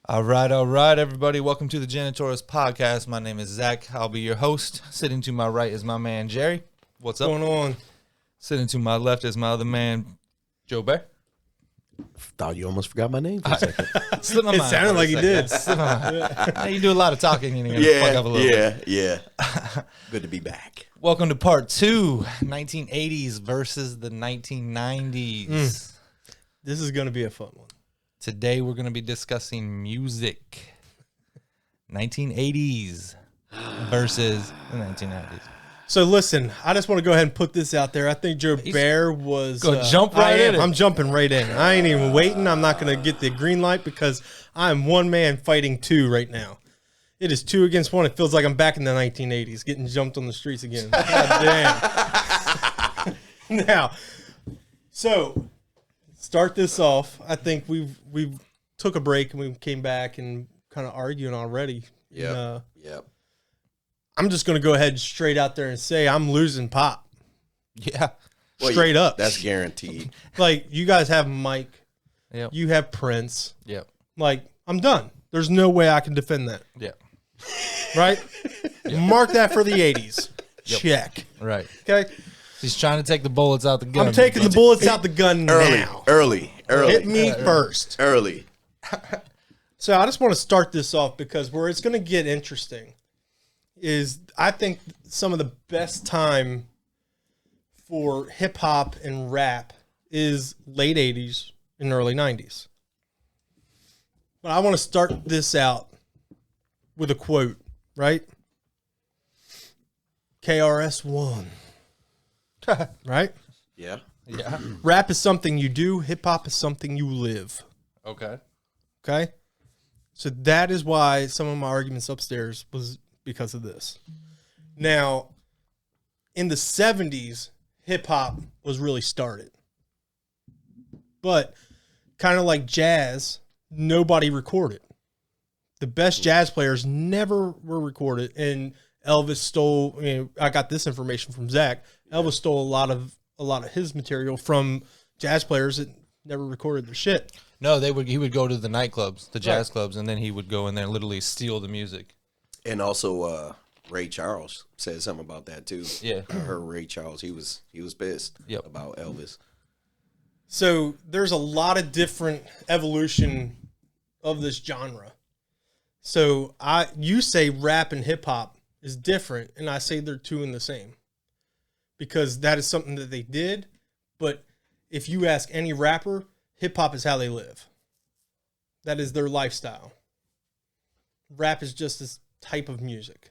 All right, everybody. Welcome to the Janitorious Podcast. My name is Zach. I'll be your host. Sitting to my right is my man, Jerry. What's up? What's going on? Sitting to my left is my other man, Joe Bear. Thought you almost forgot my name for a second. It sounded like he did. You do a lot of talking and you're fuck up a little bit. Yeah. Good to be back. Welcome to part 2, 1980s versus the 1990s. This is going to be a fun one. Today we're going to be discussing music. 1980s versus the 1990s. So listen, I just want to go ahead and put this out there. I think Joe Bear was... Jump right in. I'm jumping right in. I ain't even waiting. I'm not going to get the green light because I'm one man fighting two right now. It is 2 against 1. It feels like I'm back in the 1980s, getting jumped on the streets again. God damn. Now, so start this off. I think we've took a break and we came back and kind of arguing already. Yep. I'm just going to go ahead straight out there and say I'm losing Pop. Yeah. Straight up. That's guaranteed. Like, you guys have Mike. Yep. You have Prince. Yep. Like, I'm done. There's no way I can defend that. Yep. Right? Mark that for the 80s. Yep. Check. Right. Okay? He's trying to take the bullets out the gun. I'm taking the bullets out the gun now. Early. Hit me first. Early. So I just want to start this off because where it's going to get interesting is I think some of the best time for hip hop and rap is late 80s and early 90s. But I want to start this out with a quote, right? KRS-One. Right? Yeah. Yeah. Rap is something you do, hip hop is something you live. Okay. Okay? So that is why some of my arguments upstairs was because of this. Now, in the 70s, hip hop was really started. But kind of like jazz, nobody recorded. The best jazz players never were recorded, and Elvis stole, I got this information from Zach. Elvis stole a lot of his material from jazz players that never recorded their shit. No, he would go to the nightclubs, the jazz clubs, and then he would go in there and literally steal the music. And also Ray Charles said something about that too. Yeah. I heard Ray Charles, he was pissed about Elvis. So there's a lot of different evolution of this genre. So you say rap and hip hop is different, and I say they're two in the same. Because that is something that they did, but if you ask any rapper, hip hop is how they live. That is their lifestyle. Rap is just this type of music.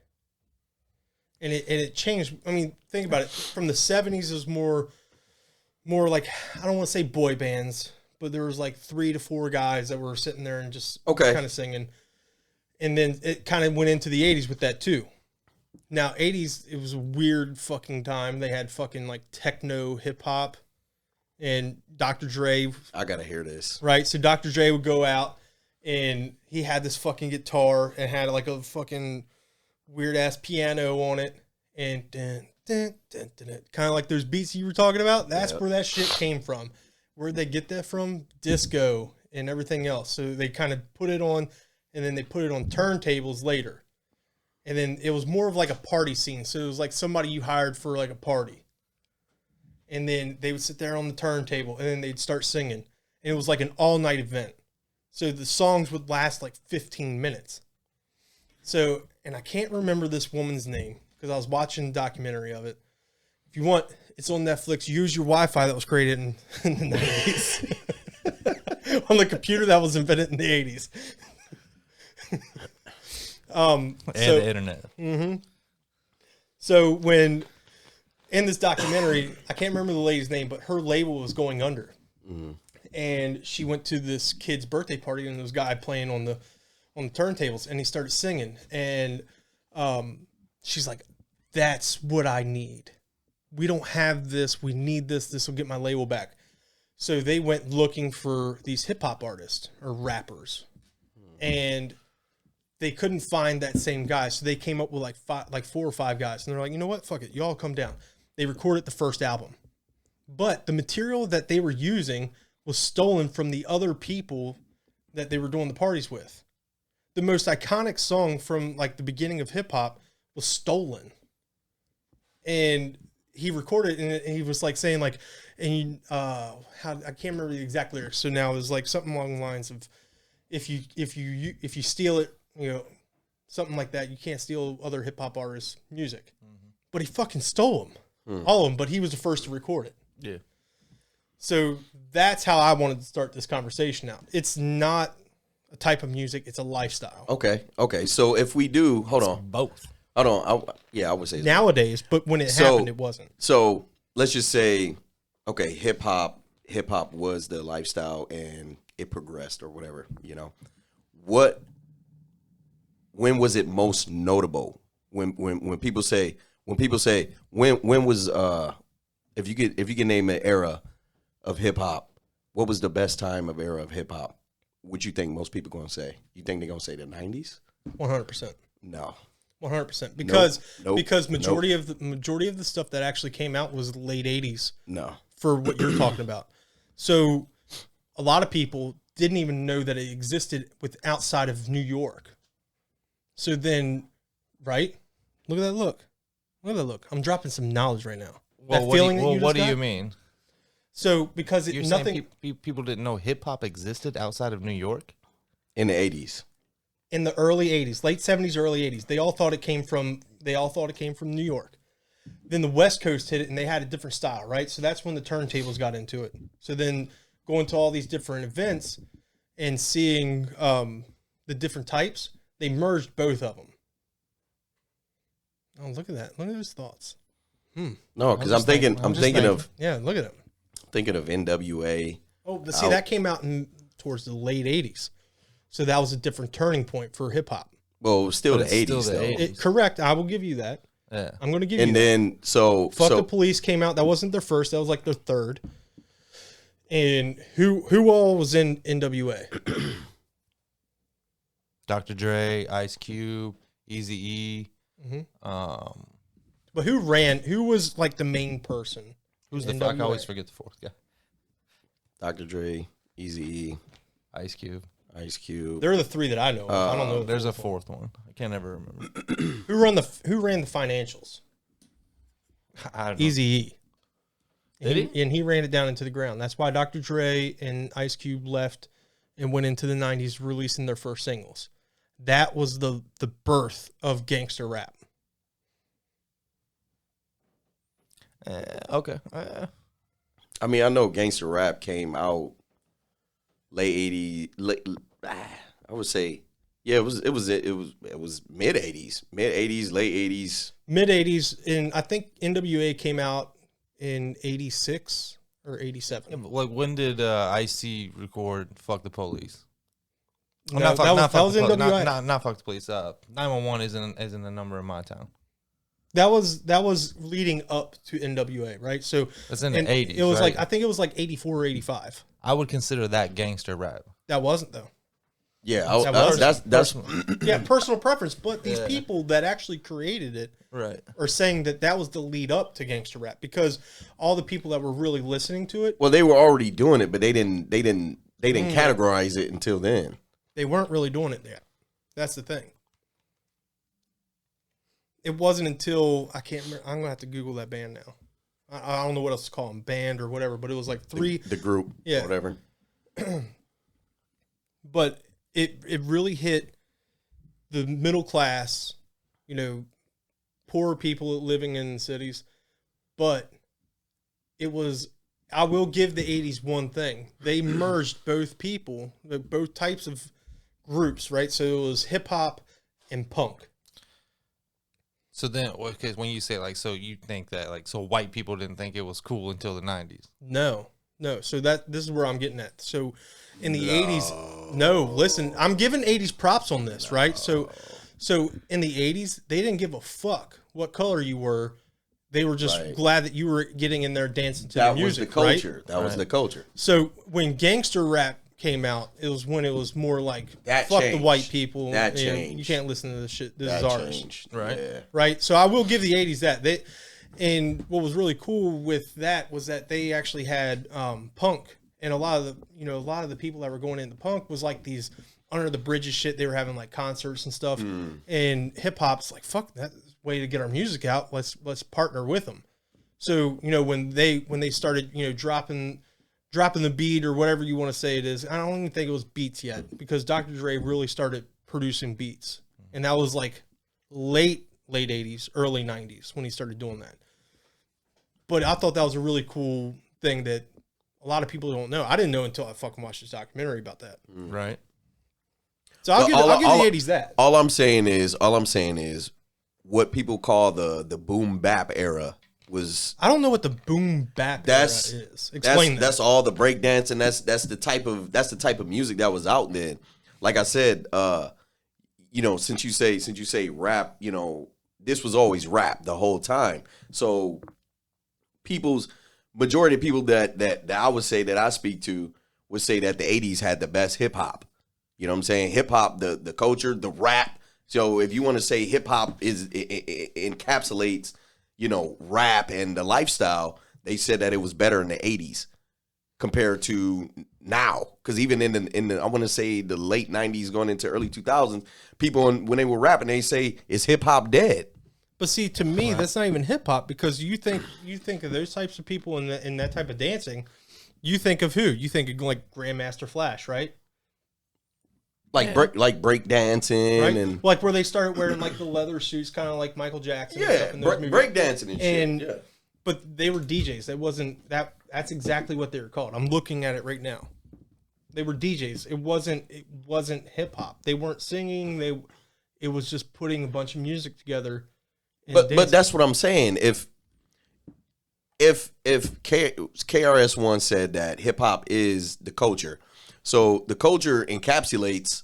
And it changed. I mean, think about it. From the 70s, it was more like, I don't want to say boy bands, but there was like 3 to 4 guys that were sitting there and just kind of singing. And then it kind of went into the 80s with that too. Now, 80s, it was a weird fucking time. They had fucking like techno hip hop and Dr. Dre. I got to hear this. Right? So Dr. Dre would go out and he had this fucking guitar and had like a fucking weird ass piano on it. And kind of like those beats you were talking about. That's where that shit came from. Where'd they get that from? Disco and everything else. So they kind of put it on and then they put it on turntables later. And then it was more of like a party scene. So it was like somebody you hired for like a party. And then they would sit there on the turntable and then they'd start singing. And it was like an all-night event. So the songs would last like 15 minutes. So, and I can't remember this woman's name because I was watching a documentary of it. If you want, it's on Netflix. Use your Wi-Fi that was created in the 90s. On the computer that was invented in the 80s. And the internet. Mm-hmm. So when in this documentary, I can't remember the lady's name, but her label was going under. Mm-hmm. And she went to this kid's birthday party and there was a guy playing on the turntables and he started singing. And she's like, that's what I need. We don't have this. We need this. This will get my label back. So they went looking for these hip hop artists or rappers. And they couldn't find that same guy. So they came up with like 4 or 5 guys. And they're like, you know what? Fuck it. Y'all come down. They recorded the first album. But the material that they were using was stolen from the other people that they were doing the parties with. the most iconic song from like the beginning of hip hop was stolen. And he recorded it, and he was like saying like, and you, how, I can't remember the exact lyrics. So now it was like something along the lines of, if you steal it, you know, something like that, you can't steal other hip hop artists' music. Mm-hmm. But he fucking stole them, all of them. But he was the first to record it. Yeah. So that's how I wanted to start this conversation out. It's not a type of music; it's a lifestyle. Okay. So if we do, hold on. Both. Hold on. I would say Nowadays, but when it happened, it wasn't. So let's just say, okay, hip hop was the lifestyle and it progressed or whatever, you know. When was it most notable? When people say when was if you could name an era of hip hop, what was the best time of era of hip hop? What you think most people gonna say? You think they're gonna say the 90s? 100%. No. 100%. Because Nope. majority of the stuff that actually came out was late 80s. No. For what you're talking about. So a lot of people didn't even know that it existed outside of New York. So then, right? Look at that look. Look at that look. I'm dropping some knowledge right now. Well, what do you mean? So because You're saying people didn't know hip hop existed outside of New York In the 80s. In the early 80s, late 70s, early 80s, they all thought it came from New York. Then the West Coast hit it, and they had a different style, right? So that's when the turntables got into it. So then going to all these different events and seeing the different types, they merged both of them. Oh, look at that! Look at those thoughts. No, because I'm thinking of yeah. Look at it. thinking of NWA. Oh, but see, that came out towards the late 80s. So that was a different turning point for hip hop. Well, it was still the 80s, still the though. 80s. Correct. I will give you that. Yeah. I'm going to give you And that. then, Fuck the Police came out. That wasn't their first. That was like their third. And who all was in NWA? Dr. Dre, Ice Cube, Eazy-E. But who was like the main person? Who's the fuck? I always forget the fourth guy. Dr. Dre, Eazy-E, Ice Cube. Ice Cube. They're the three that I know of. I don't know. There's a fourth one. I can't ever remember. Who ran the financials? I don't know. Eazy-E. Did he? And he ran it down into the ground. That's why Dr. Dre and Ice Cube left and went into the 90s releasing their first singles. That was the birth of gangster rap. Okay. I mean, I know gangster rap came out late 80s. I would say, yeah, it was mid 80s, late 80s, Mid 80s, and I think NWA came out in 86 or 87. Yeah, but like, when did Ice-T record "Fuck the Police"? No, that was NWA. Not "Fuck the Police." 911 isn't the number in my town. That was leading up to NWA, right? So That's in the 80s. It was right? like, I think it was like 84 or 85. I would consider that gangster rap. That wasn't though. Yeah, that's Yeah, personal preference. But these people that actually created it Right. are saying that was the lead up to gangster rap, because all the people that were really listening to it, well, they were already doing it, but they didn't categorize it until then. they weren't really doing it yet. That's the thing. It wasn't until, I can't remember, I'm going to have to Google that band now. I don't know what else to call them, band or whatever, but it was like the group, Yeah. whatever. But it really hit the middle class, you know, poorer people living in cities. But it was, I will give the 80s one thing. They merged both types of groups, right? So it was hip hop and punk. So then, because when you say like, so you think that like, so white people didn't think it was cool until the 90s? No. So this is where I'm getting at. So in the 80s, listen, I'm giving 80s props on this, right? So in the 80s, they didn't give a fuck what color you were. They were just glad that you were getting in there dancing to the music. That was the culture. Right? That was the culture. So when gangster rap came out, it was when it was more like, that fuck changed. the white people. That you know, changed. you can't listen to this shit. This is That ours. changed. Right. Yeah. Right. So I will give the 80s that. And what was really cool with that was that they actually had punk, and a lot of the people that were going into punk was like these under the bridges shit. They were having like concerts and stuff. And hip hop's like, fuck, that's a way to get our music out. Let's partner with them. So, you know, when they started, you know, dropping the beat or whatever you want to say it is, I don't even think it was beats yet, because Dr. Dre really started producing beats. And that was like late 80s, early 90s when he started doing that. But I thought that was a really cool thing that a lot of people don't know. I didn't know until I fucking watched this documentary about that. Right. So I'll give the 80s that. All I'm saying is what people call the boom bap era was. I don't know what the boom bap era is. Explain that. That's all the breakdance, and that's the type of music that was out then. Like I said, you know, since you say rap, you know, this was always rap the whole time. So majority of people that I would say that I speak to would say that the 80s had the best hip hop. You know what I'm saying? Hip hop, the culture, the rap. So if you want to say hip hop encapsulates, you know, rap and the lifestyle, they said that it was better in the 80s compared to now. Because even in the I want to say the late 90s going into early 2000s, people when they were rapping, they say, is hip hop dead? But see, to me, that's not even hip hop, because you think of those types of people in that type of dancing. You think of who? You think of like Grandmaster Flash, right? Like break dancing, right? And like where they started wearing like the leather suits, kind of like Michael Jackson. Yeah, and stuff in those break dancing and shit. Yeah. But they were DJs. That wasn't that. That's exactly what they were called. I'm looking at it right now. They were DJs. It wasn't hip hop. They weren't singing. It was just putting a bunch of music together. But that's what I'm saying. If KRS-One said that hip hop is the culture, so the culture encapsulates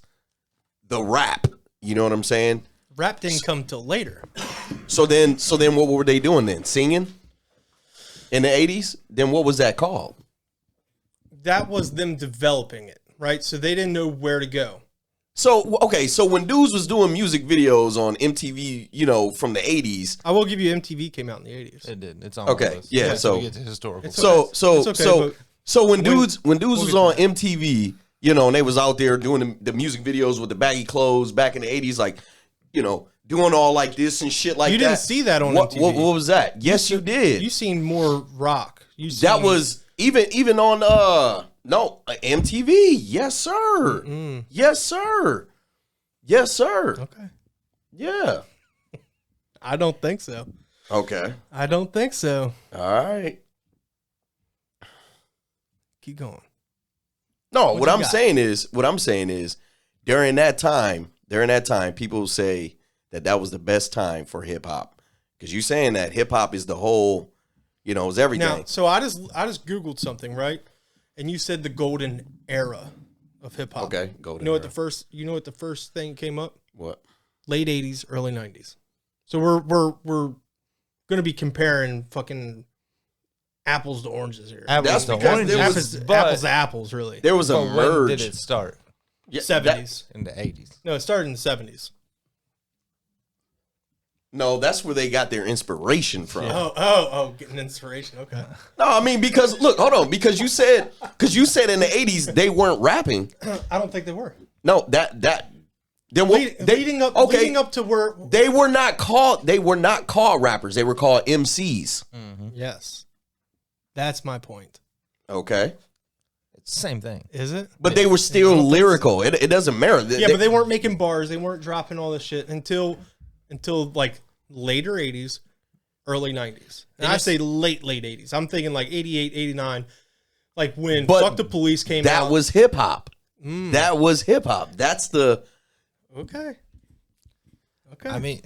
the rap. You know what I'm saying? Rap didn't come till later. So then what were they doing then? Singing in the 80s? Then what was that called? That was them developing it, right? So they didn't know where to go. So, okay, so when dudes was doing music videos on MTV, you know, from the 80s. I will give you MTV came out in the 80s. It did. It's on. Okay, yeah, so we get to historical. So when dudes was on MTV, you know, and they was out there doing the music videos with the baggy clothes back in the 80s, like, you know, doing all like this and shit like that. You didn't see that on MTV. What was that? Yes, you did. You seen more rock. That was even on MTV. Yes, sir. Mm-mm. Yes, sir. Yes, sir. Okay. Yeah. I don't think so. Okay. I don't think so. All right. Keep going. No, what I'm saying is during that time, people say that was the best time for hip hop, because you saying that hip hop is the whole, you know, is everything. Now, so I just Googled something, right? And you said the golden era of hip hop. Okay, golden. You know era. what the first thing came up? What? Late 80s, early 90s. So we're going to be comparing fucking apples to oranges here. Apples to oranges. Apples to apples, really. There was a merge. When did it start? Yeah, 70s. In the 80s. No, it started in the 70s. No, that's where they got their inspiration from. Yeah. Oh, getting inspiration. Okay. No, I mean, because look, hold on, because you said in the 80s they weren't rapping. I don't think they were. No, then leading up to where they were not called rappers. They were called MCs. Mm-hmm. Yes. That's my point. Okay. It's the same thing. Is it? But they were still lyrical. It doesn't matter. But they weren't making bars. They weren't dropping all this shit until like later 80s, early 90s. And I say late 80s. I'm thinking like 88, 89. Like when Fuck the Police came out. That was hip hop. That was hip hop. That's the... Okay. I mean,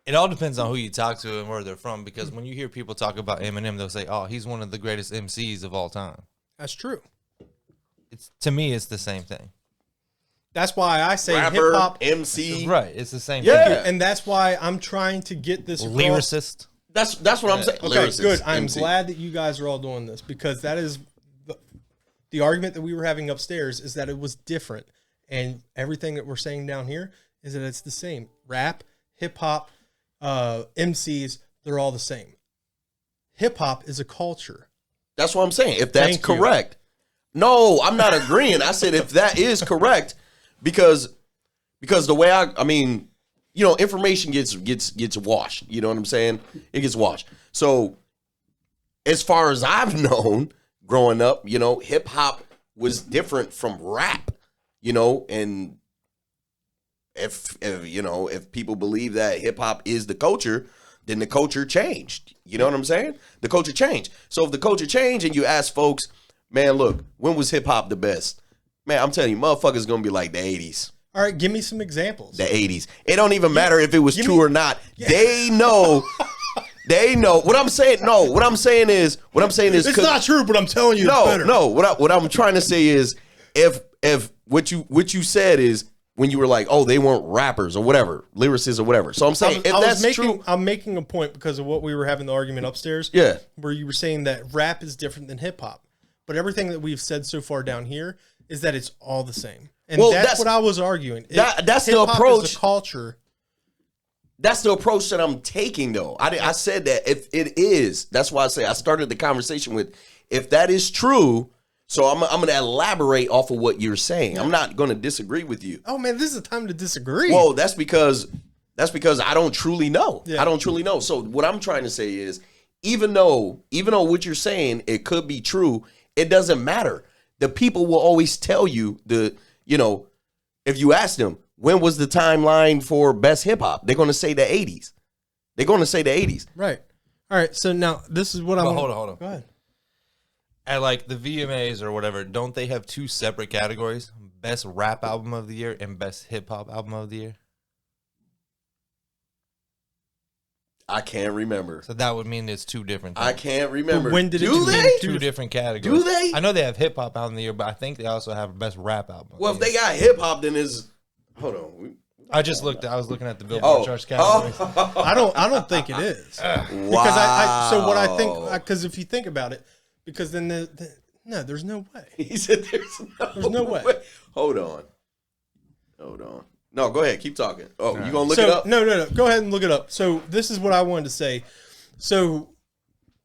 it all depends on who you talk to and where they're from, because when you hear people talk about Eminem, they'll say, oh, he's one of the greatest MCs of all time. That's true. To me, it's the same thing. That's why I say rapper, hip hop, MC. Right, it's the same thing. And that's why I'm trying to get this across. Lyricist. That's what I'm saying. Okay, Lyricist, good. I'm MC. glad that you guys are all doing this, because that is the argument that we were having upstairs, is that it was different. And everything that we're saying down here is that it's the same. Rap, hip hop, MCs, they're all the same. Hip hop is a culture. That's what I'm saying. If that's correct. No, I'm not agreeing. I said if that is correct, because the way I mean, you know, information gets washed. You know what I'm saying? It gets washed. So as far as I've known growing up, you know, hip hop was different from rap, you know, and if you know, if people believe that hip hop is the culture, then the culture changed. You know what I'm saying? The culture changed. So if the culture changed and you ask folks, man, look, when was hip hop the best? Man, I'm telling you, motherfuckers gonna be like the 80's. All right, give me some examples. The 80's. It don't even matter if it was true or not. Yeah. They know. They know. What I'm saying is it's not true, but I'm telling you it's better. No, what I'm trying to say is if what you said is when you were like, oh, they weren't rappers or whatever, lyricists or whatever. So I'm saying true. I'm making a point because of what we were having the argument upstairs. Yeah. Where you were saying that rap is different than hip hop. But everything that we've said so far down here is that it's all the same. And that's what I was arguing. That's the approach. Is a culture. That's the approach that I'm taking, though. I said that if it is, that's why I say I started the conversation with, if that is true, so I'm going to elaborate off of what you're saying. I'm not going to disagree with you. Oh, man, this is a time to disagree. Well, that's because I don't truly know. Yeah. I don't truly know. So what I'm trying to say is, even though what you're saying, it could be true, it doesn't matter. The people will always tell you if you ask them, when was the timeline for best hip hop? They're going to say the 80's. They're going to say the 80's. Right. All right. So now this is what I'm. Hold on. Go ahead. At like the VMAs or whatever, don't they have two separate categories? Best rap album of the year and best hip hop album of the year? I can't remember. So that would mean it's two different things. I can't remember. But when did two different categories? Do they? I know they have hip hop album of the year, but I think they also have best rap album. Well, if they got hip hop, then it's hold on. I was looking at the Billboard charts categories. I don't think it is. Wow. So what I think, because if you think about it, because then no, there's no way. He said there's no way. Hold on. No, go ahead. Keep talking. Oh, you gonna look it up? No. Go ahead and look it up. So this is what I wanted to say. So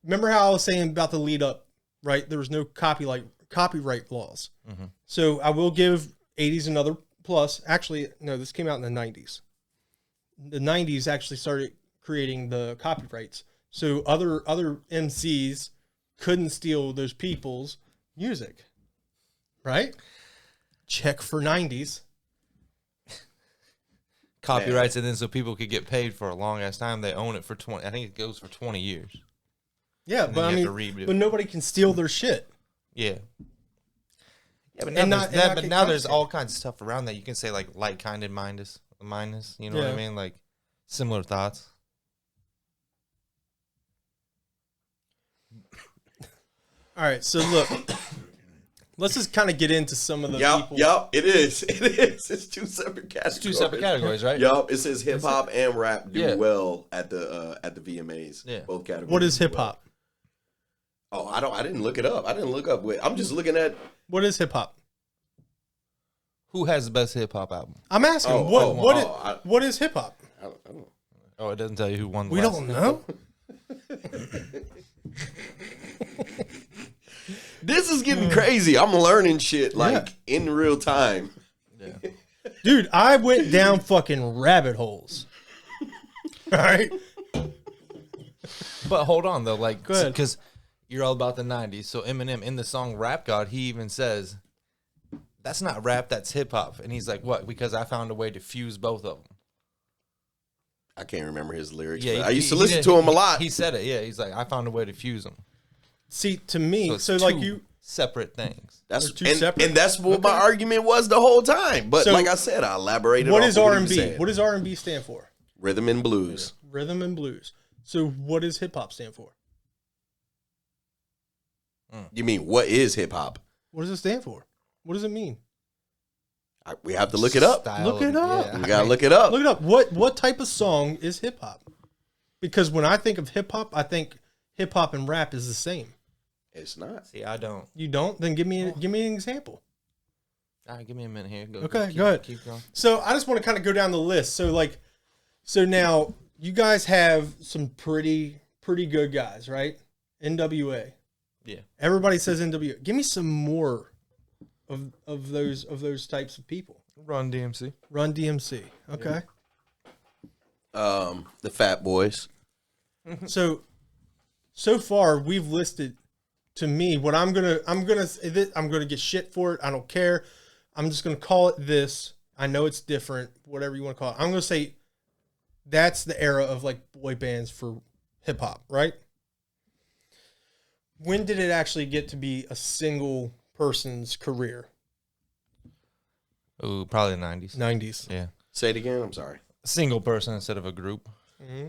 remember how I was saying about the lead up, right? There was no copyright laws. Mm-hmm. So I will give 80's another plus. Actually, no, this came out in the 90's. The 90's actually started creating the copyrights. So other MCs couldn't steal those people's music, right? Check for 90's. Copyrights, and then so people could get paid for a long ass time. They own it for 20. I think it goes for 20 years. Yeah, but but nobody can steal their shit. Yeah. Yeah, but now there's all kinds of stuff around that. You can say like like-kinded minus, you know what I mean? Like similar thoughts. All right, so look. Let's just kind of get into some of the people. Yup, it is. It's two separate categories. It's two separate categories, right? Yup, it says hip hop and rap do well at the VMAs. Yeah. Both categories. What is hip hop? Oh, I didn't look it up. I didn't look up. I'm just looking at. What is hip hop? Who has the best hip hop album? I'm asking. What is hip hop? I don't know. Oh, it doesn't tell you who won. We don't know. This is getting crazy. I'm learning shit in real time. Yeah. Dude, I went down fucking rabbit holes. All right. But hold on though, like, because you're all about the 90's. So Eminem in the song Rap God, he even says, that's not rap, that's hip hop. And he's like, what? Because I found a way to fuse both of them. I can't remember his lyrics. Yeah, I used to listen to him a lot. He said it. Yeah, he's like, I found a way to fuse them. See, to me, so like you separate things. That's separate. And that's what my argument was the whole time. But like I said, I elaborated. What is R&B? What does R&B stand for? Rhythm and blues. Rhythm and blues. So what does hip hop stand for? You mean what is hip hop? What does it stand for? What does it mean? We have to look it up. Look it up. Yeah. We gotta look it up. Look it up. What type of song is hip hop? Because when I think of hip hop, I think hip hop and rap is the same. It's not. See, I don't. You don't? Then give me an example. All right, give me a minute here. Go ahead. Keep going. So I just want to kind of go down the list. So now you guys have some pretty good guys, right? NWA. Yeah. Everybody says NWA. Give me some more of those types of people. Run DMC. Run DMC. Okay. The Fat Boys. So far we've listed, to me, what I'm gonna get shit for it. I don't care. I'm just gonna call it this. I know it's different, whatever you want to call it. I'm gonna say that's the era of like boy bands for hip hop, right? When did it actually get to be a single person's career? Ooh, probably the 90s. 90s. Yeah. Say it again. I'm sorry. A single person instead of a group. Mm-hmm.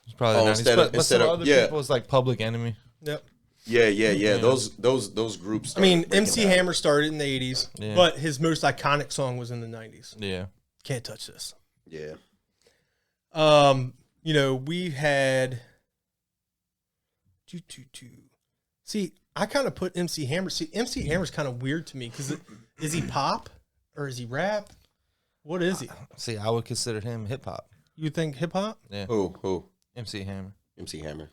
It's probably the 90s. But some other people, it's like Public Enemy. Yep. Yeah. Those groups. I mean, MC Hammer started in the 80s, Yeah. but his most iconic song was in the 90s. Yeah. Can't touch this. Yeah. You know, we had See, I kind of put MC Hammer. See, MC Hammer's kind of weird to me because is he pop or is he rap? What is he? See, I would consider him hip hop. You think hip hop? Yeah. Who? MC Hammer. MC Hammer.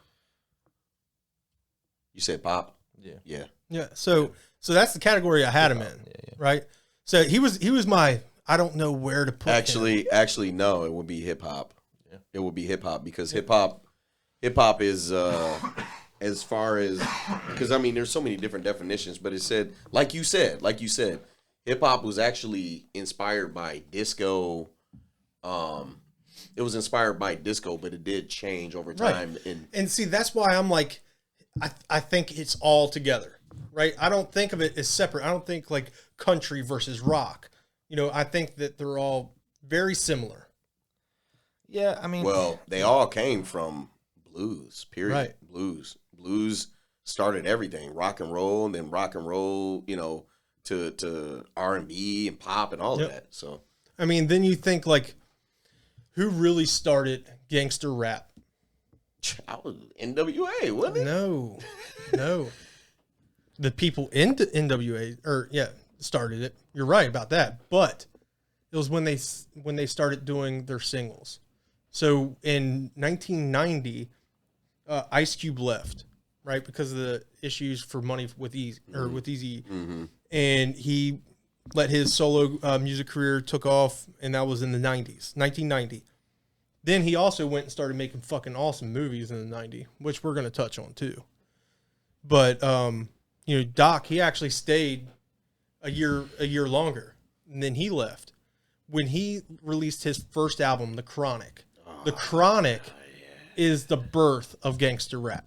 You said pop? Yeah. Yeah. Yeah. So that's the category I had him in. Yeah. Right. So he was my, I don't know where to put him. Actually, no, it would be hip hop. Yeah. It would be hip hop because hip hop is as far as, because I mean there's so many different definitions, but it said like you said, hip hop was actually inspired by disco. It was inspired by disco, but it did change over time. Right. And see, that's why I'm like, I think it's all together, right? I don't think of it as separate. I don't think like country versus rock. You know, I think that they're all very similar. Yeah, I mean, Well, they all came from blues. Period. Right. Blues started everything. Rock and roll, and then rock and roll, you know, to R&B and pop and all of that. So I mean, then you think like, who really started gangster rap? I was NWA, wasn't it? No. The people in NWA started it. You're right about that, but it was when they started doing their singles. So in 1990, Ice Cube left, right, because of the issues for money with Easy, Mm-hmm. and he let his solo music career took off, and that was in the 90s, 1990. Then he also went and started making fucking awesome movies in the 90s, which we're going to touch on too. But you know, Doc, he actually stayed a year longer, and then he left. When he released his first album, The Chronic, is the birth of gangster rap.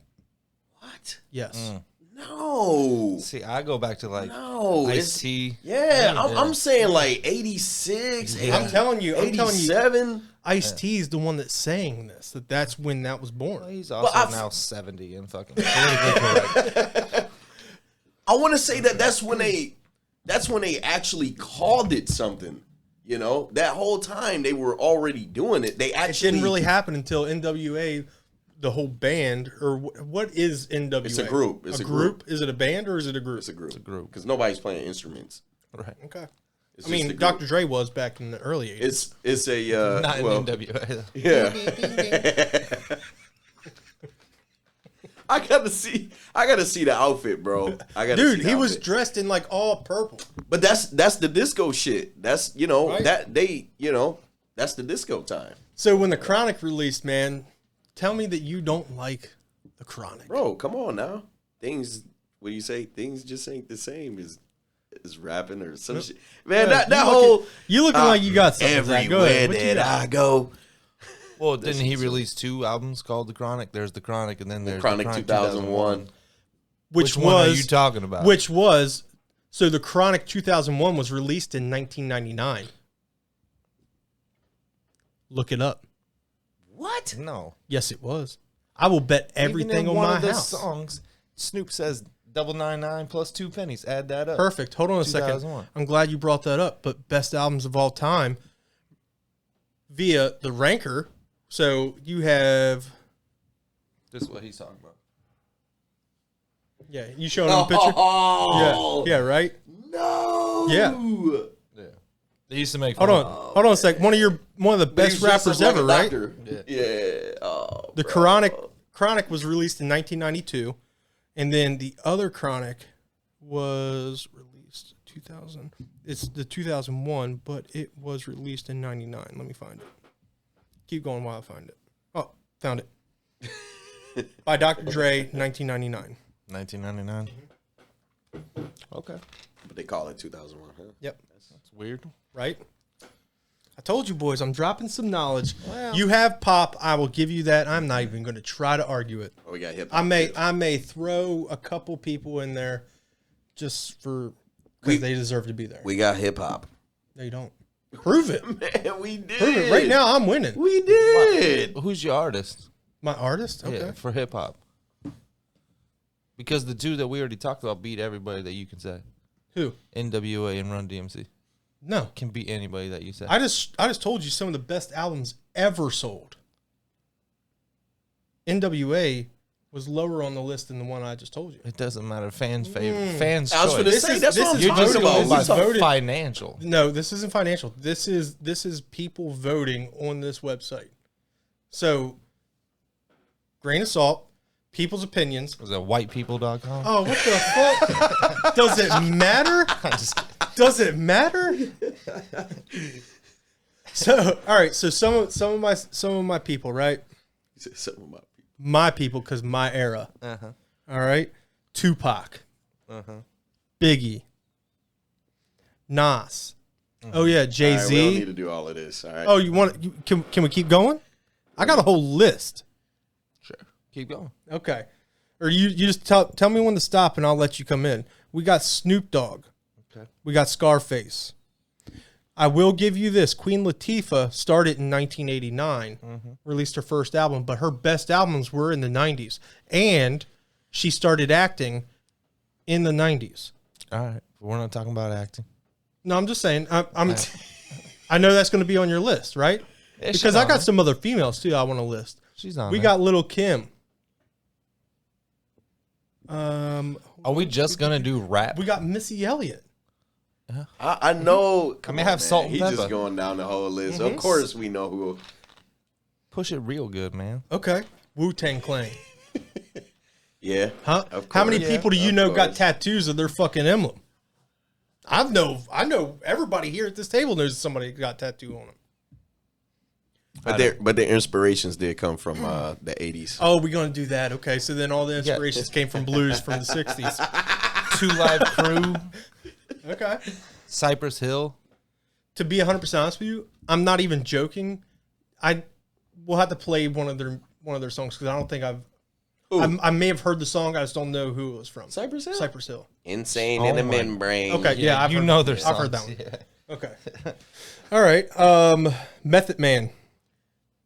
What? Yes. No. see, I go back to like No. Ice-T. Yeah, I'm saying like 86, I'm telling you, 87. Ice-T is the one that's saying this, that's when that was Well, born. he's also Well, now 70 and fucking politically correct. I want to say that's when they actually called it something. You know, that whole time they were already doing it. They It actually didn't really happen until NWA, the whole band, or what is NWA? It's a group. It's a a group? Is it a band or is it a group? It's a group. It's a group. Because nobody's playing instruments. Right. Okay. It's I just a mean, group. Dr. Dre was back in the early 80s. It's a Not well, in NWA. though. yeah. I gotta see the outfit, bro. Dude, he was dressed in like all purple. But that's the disco shit. That's Right. that's the disco time. So when the Chronic released, man, tell me that you don't like the Chronic. Bro, come on now. Things what do you say? Things just ain't the same as rapping or some shit. Man, Yeah, that whole You looking like you got something. Zach. Go everywhere ahead. What you that got? I go. Well, didn't he release 2 albums called The Chronic? There's The Chronic, and then there's Chronic The 2001. Which one are was you talking about? So the Chronic 2001 was released in 1999. Look it up. What? No. Yes, it was. I will bet everything Even in on one my of the house. songs, Snoop says 999 plus 2 pennies. Add that up. Perfect. Hold on a second. 2001. I'm glad you brought that up. But best albums of all time via the ranker. So you have, This is what he's talking about. yeah, you showing him a picture? Oh, Yeah, right? No. Yeah. Yeah. They used to make Hold fun on a sec. One of the best rappers ever, right? Yeah. Oh, The Chronic was released in 1992, and then the other Chronic was released 2000. It's the 2001, but it was released in 99. Let me find it. Keep going while I find it. Oh, found it. By Dr. Dre, 1999. 1999. Okay. But they call it 2001, huh? Yep. That's weird. Right? I told you, boys, I'm dropping some knowledge. Well, you have pop. I will give you that. I'm not even going to try to argue it. Oh, we got hip hop. I may throw a couple people in there just for because they deserve to be there. We got hip hop. No, you don't. Prove it. Man, we did. Prove it. Right now, I'm winning. We did. Who's your artist? My artist? Okay. Yeah, for hip hop. Because the two that we already talked about beat everybody that you can say. Who? NWA and Run DMC. No. Can beat anybody that you say. I just told you some of the best albums ever sold. NWA was lower on the list than the one I just told you. It doesn't matter. Fans' favorite. Fans' I was going to choice. say, that's what I'm You're just talking going about. by voted. financial. No, this isn't financial. This is people voting on this website. So, grain of salt, people's opinions. Was it whitepeople.com? Oh, what the fuck? Does it matter? Does it matter? So, all right. So some of my people, right? Some of my people. My people, because my era. Uh-huh. All right. Tupac. Uh-huh. Biggie. Nas. Oh yeah, Jay All right, we don't need Z. to do all of this. All right. Oh, you want? Can we keep going? I got a whole list. Sure. Keep going. Okay. Or you just tell me when to stop and I'll let you come in. We got Snoop Dogg. Okay. We got Scarface. I will give you this. Queen Latifah started in 1989, released her first album, but her best albums were in the 90s. And she started acting in the 90s. All right. We're not talking about acting. No, I'm just saying. I know that's going to be on your list, right? Yeah, Because I got some other females, too, I want to list. She's on We there. got Lil' Kim. Are we just going to do rap? We got Missy Elliott. I know. I mean, have salt and He's pepper. just going down the whole list. Of course, we know who. Push it real good, man. Okay. Wu-Tang Clan. Yeah. Huh? Of How many course. people do you Of know got course. tattoos of their fucking emblem? I know everybody here at this table knows somebody that got tattoo on them. But their inspirations did come from the 80s. Oh, we're gonna do that. Okay, so then all the inspirations came from blues from the 60s. 2 Live Crew, Okay. Cypress Hill. To be 100% honest with you, I'm not even joking. We'll have to play one of their songs because I don't think I may have heard the song. I just don't know who it was from. Cypress Hill? Cypress Hill. Insane in the membrane. Okay, yeah, I've you heard- know their I've songs. heard that one. Yeah. Okay. All right. Method Man.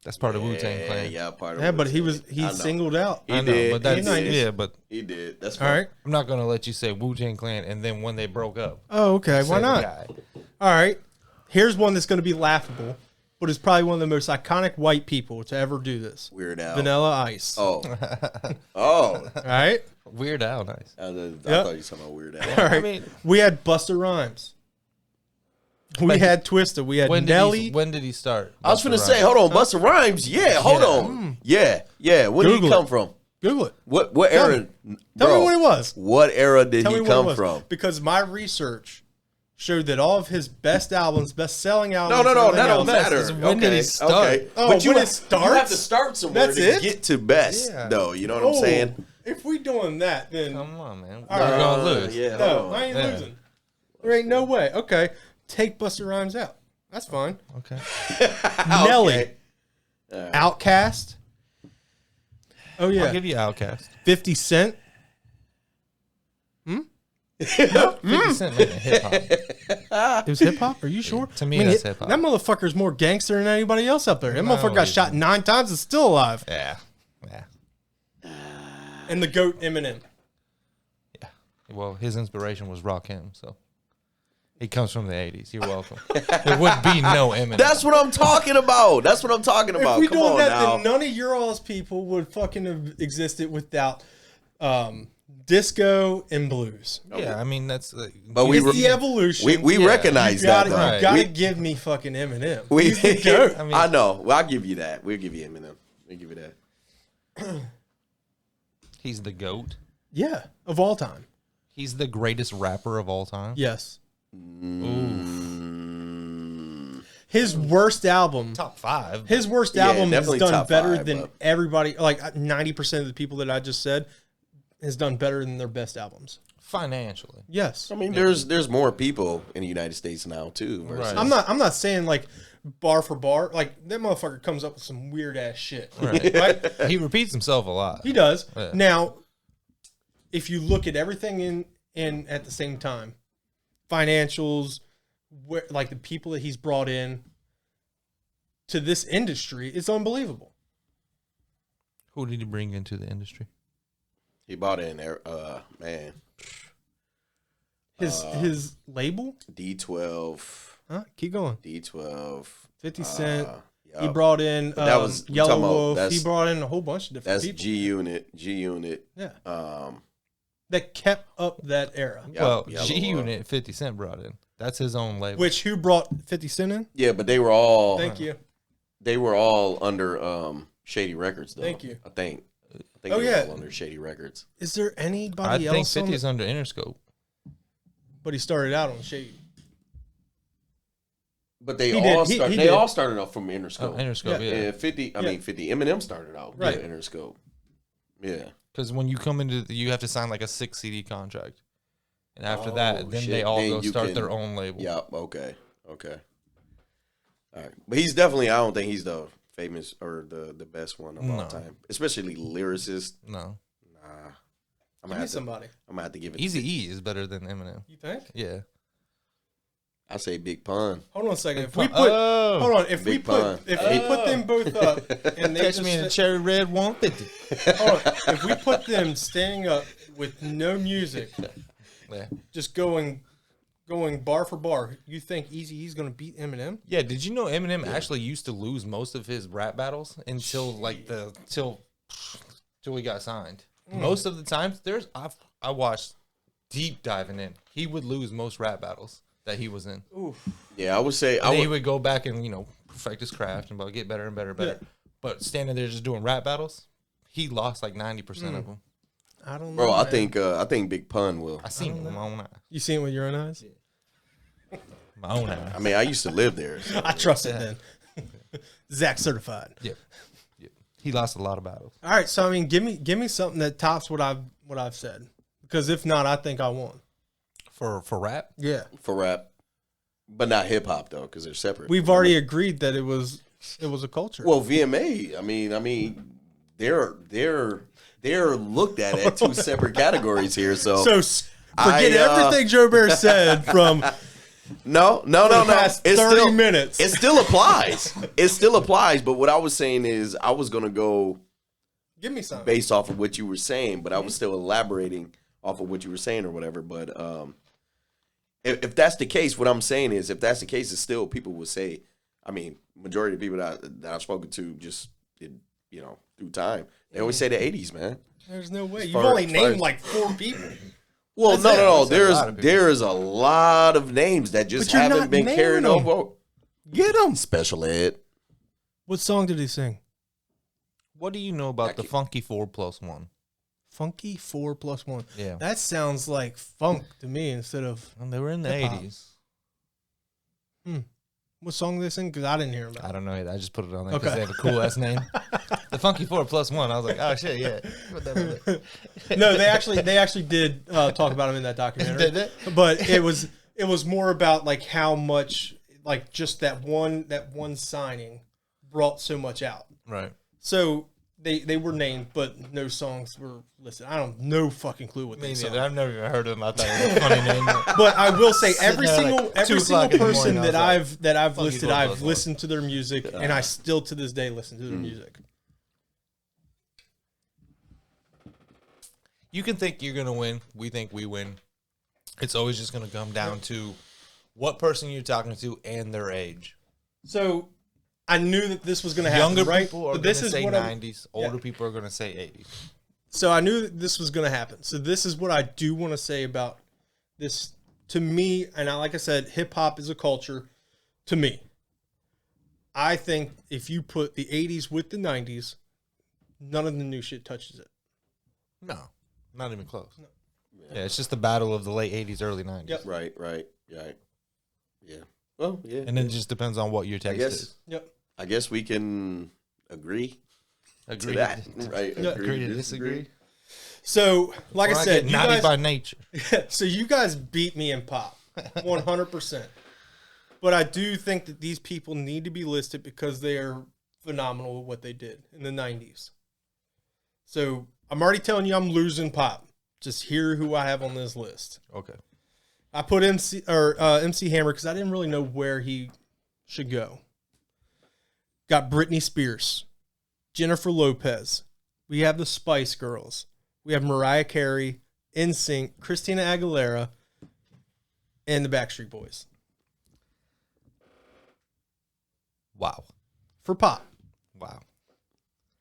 That's part of Wu-Tang Clan. Yeah, part of Yeah, it. but he I know. singled out. He I know, did. but that's He did. yeah, but He did. That's All fine. right. I'm not gonna let you say Wu-Tang Clan and then when they broke up. Oh, okay. Why say the not? guy. All right. Here's one that's going to be laughable, but it's probably one of the most iconic white people to ever do this. Weird Al. Vanilla Ice. Oh. Oh. All right. Weird Al, nice. I Yep. thought you were talking about Weird Al. All right. I mean, We had Busta Rhymes. We had Twista. We had Nelly. when did he start? I was Busta finna say, Rhymes? hold on, Busta Rhymes. Yeah, hold on. Yeah, yeah. Where did Google he come it. from? Google it. What Tell era? me. Tell me when it was. What era did Tell me he when it come was. from? Because my research showed that all of his best albums, best-selling albums. No, everything that don't else- matter. is when did he start? Okay. Oh, but you when have, it starts? You have to start somewhere That's to it? get to best, Yeah. though. You know what I'm Oh, saying? If we doing that, then Come on, man. All We're right. gonna lose. Yeah, no, hold on. I ain't Yeah. losing. There ain't no way. Okay, take Busta Rhymes out. That's fine. Okay. Nelly, Outkast. Oh yeah, I'll give you Outkast. 50 Cent. 50 Cent made it hip hop. It was hip hop. Are you sure? To me, that's hip-hop. That motherfucker's more gangster than anybody else up there. That No, motherfucker got he's shot 9 times and still alive. Yeah. Yeah. And the GOAT Eminem. Yeah. Well, his inspiration was Rakim, so he comes from the 80s. You're welcome. There would be no Eminem. That's what I'm talking about. That's what I'm talking If about. we Come doing on that, now. then none of your all's people would fucking have existed without disco and blues. yeah, I mean that's. But we It's the evolution. we Yeah. recognize You gotta, that, though. Right. you gotta We- give me fucking Eminem. We, He's the GOAT. I mean- I know. Well, I'll give you that. We'll give you Eminem. We'll give you that. He's the GOAT. Yeah, of all time. He's the greatest rapper of all time. Yes. His worst album, Top 5. his worst Yeah, album has definitely done top better 5, than but- everybody. Like 90% of the people that I just said has done better than their best albums. Financially. Yes. I mean, there's more people in the United States now too. Versus, Right. I'm not saying like bar for bar. Like that motherfucker comes up with some weird ass shit. Right. Right? He repeats himself a lot. He does. Yeah. Now, if you look at everything in at the same time, financials, like the people that he's brought in to this industry, it's unbelievable. Who did he bring into the industry? He bought in man, His label? D12, Huh? Keep going. D12, 50 Cent. yup. He brought in But that was- we're Yellow talking about- Wolf. He that's- brought in a whole bunch of different That's people. G Unit. Yeah. That kept up that era. Yep, Well, Yellow G Wolf. Unit 50 Cent brought in. That's his own label. Which who brought 50 Cent in? Yeah, but they were all Thank you. They were all under Shady Records, though. Thank you. I think Oh, they were yeah. all under Shady Records. Is there I anybody think else on 50 is it? under Interscope. But he started out on Shady. But they He all did. He started. They did. all started off from Interscope. Oh, Interscope, yeah. And 50. I mean 50. Eminem started out Right. with Interscope. Yeah. Because when you come into, you have to sign like a 6 CD contract. And after that, Oh, then shit. they all Then go you start can- their own label. Yeah. Okay. All right. But he's definitely. I don't think he's the famous or the best one of all No. time, especially lyricist. No. Nah. I'm Give gonna me have to. somebody. I'm gonna have to give it. Easy E is better than Eminem. You think? Yeah. I say Big Pun. Hold on a second. Big If we Pun. put Oh. hold on, if we Big Pun. put them both up and they Catch just me in a cherry red 150. hold on, if we put them standing up with no music, Yeah. just going bar for bar, you think Eazy-E's going to beat Eminem? Yeah, did you know Eminem actually used to lose most of his rap battles until like till he got signed. Most of the times I watched deep diving in. He would lose most rap battles that he was in. Yeah, I would say. And then he would go back and, perfect his craft and get better and better and better. Yeah. But standing there just doing rap battles, he lost like 90% of them. I don't know. Bro, I man. think Big Pun will. I seen it with my own eyes. You seen it with your own eyes? My own eyes. I mean, I used to live there. So. I trust it then. Zach certified. Yep. He lost a lot of battles. All right, so I mean, give me something that tops what I've said, because if not, I think I won. For rap? Yeah, For rap, but not hip hop though, because they're separate. we've already agreed that it was a culture. Well, VMA. I mean, they're looked at two separate categories here. So, forget everything Joe Bear said from no. the past 30 minutes. It still applies. It still applies. But what I was saying is, I was gonna go Give me some. based off of what you were saying, but I was still elaborating off of what you were saying or whatever. But if that's the case, what I'm saying is, if that's the case, it's still people would say. I mean, majority of people that I've spoken to just through time, they always say the 80s, man. There's no way. You've far- only as named far as- like 4 people. Well, That's no. it. There's a lot of people. There's a lot of names that just But you're haven't not been naming carried them. over. Get them. Special ed. What song did he sing? What do you know about the Funky 4+1? Funky 4+1. Yeah. That sounds like funk to me instead of. Well, they were in the Hip-hop. 80s. What song did they sing? Because I didn't hear about I it. don't know. I just put it on there because Okay. they have a cool ass name. The Funky 4+1. I was like, oh shit, yeah. Put that on there. No, they actually did talk about him in that documentary. Did they? But it was more about like how much like just that one signing brought so much out. Right. So they were named, but no songs were listed. I don't no fucking clue what Me they neither. sung. I've never even heard of them. I thought it was a funny name. But I will say every there single like 2 every single o'clock in the person morning, I was that I've Funky listed, 4+1. I've listened to their music, and I still to this day listen to their music. You can think you're going to win. We think we win. It's always just going to come down to what person you're talking to and their age. So I knew that this was going to happen. Younger right? people are But going this to is say what I'm- 90s. Older people are going to say 80s. So I knew that this was going to happen. So this is what I do want to say about this. To me, and like I said, hip hop is a culture. To me, I think if you put the 80s with the 90s, none of the new shit touches it. No, not even close. Yeah, it's just the battle of the late 80s, early 90s. Yep. Right. Yeah. Well, yeah. And then it just depends on what your taste is. Yep. I guess we can agree Agree to that. Right. Yeah. Agree to disagree. So, like Or I said, get you naughty guys, by nature. so you guys beat me in pop, 100%. But I do think that these people need to be listed because they are phenomenal at what they did in the 90s. So I'm already telling you I'm losing pop. Just hear who I have on this list. Okay. I put MC Hammer because I didn't really know where he should go. Got Britney Spears, Jennifer Lopez. We have the Spice Girls. We have Mariah Carey, NSYNC, Christina Aguilera, and the Backstreet Boys. Wow. For pop. Wow.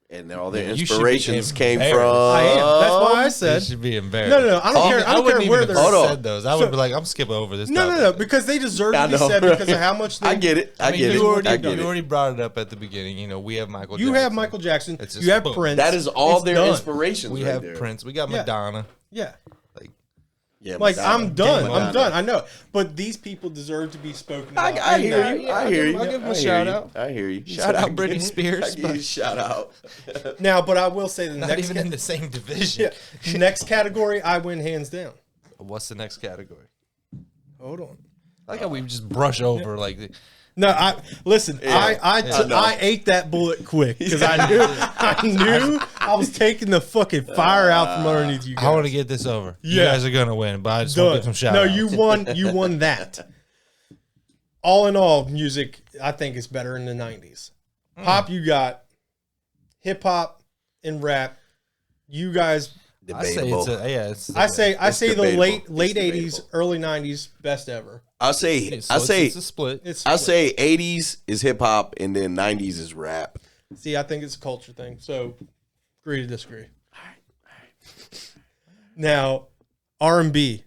And all their You should be inspirations came from. embarrassed. I am. That's why I You said. should be embarrassed. No. I don't care. I don't care where even they're. have Hold on. said those. I would be like, I'm skipping over this. No, topic. because they deserve I to be know. said because of how much they. I get it. I I mean, get it. you already, I get you it. already brought it up at the beginning. You know, we have Michael You Jackson. have Michael Jackson. It's You just have boom. Prince. That is all It's their done. inspirations. We right have there. Prince. We got Yeah. Madonna. Yeah. Like, Yeah, Like, Madonna. I'm done. Madonna. I'm done. I know. But these people deserve to be spoken about. I hear you. Yeah, I hear you. I'll give him a I hear shout you. out. I hear you. Shout out I Britney give- Spears, I give you a but- shout out. Now, but I will say the not next even in the same division. next category, I win hands down. What's the next category? Hold on. I like how we just brush over like. No, I listen. Yeah, I know. I ate that bullet quick because I knew I was taking the fucking fire out from underneath you guys. I want to get this over. You Yeah. guys are gonna win, but I just want to Done. give some shout No, outs. you won. You won that. All in all, music I think is better in the 90s. Pop, you got hip hop and rap. You guys, I say Debatable. it's I say It's the debatable. late It's 80s, debatable. early 90s, best ever. I say it's a split. It's I say 80s is hip hop and then 90s is rap. see, I think it's a culture thing. So, agree to disagree. Now, R&B,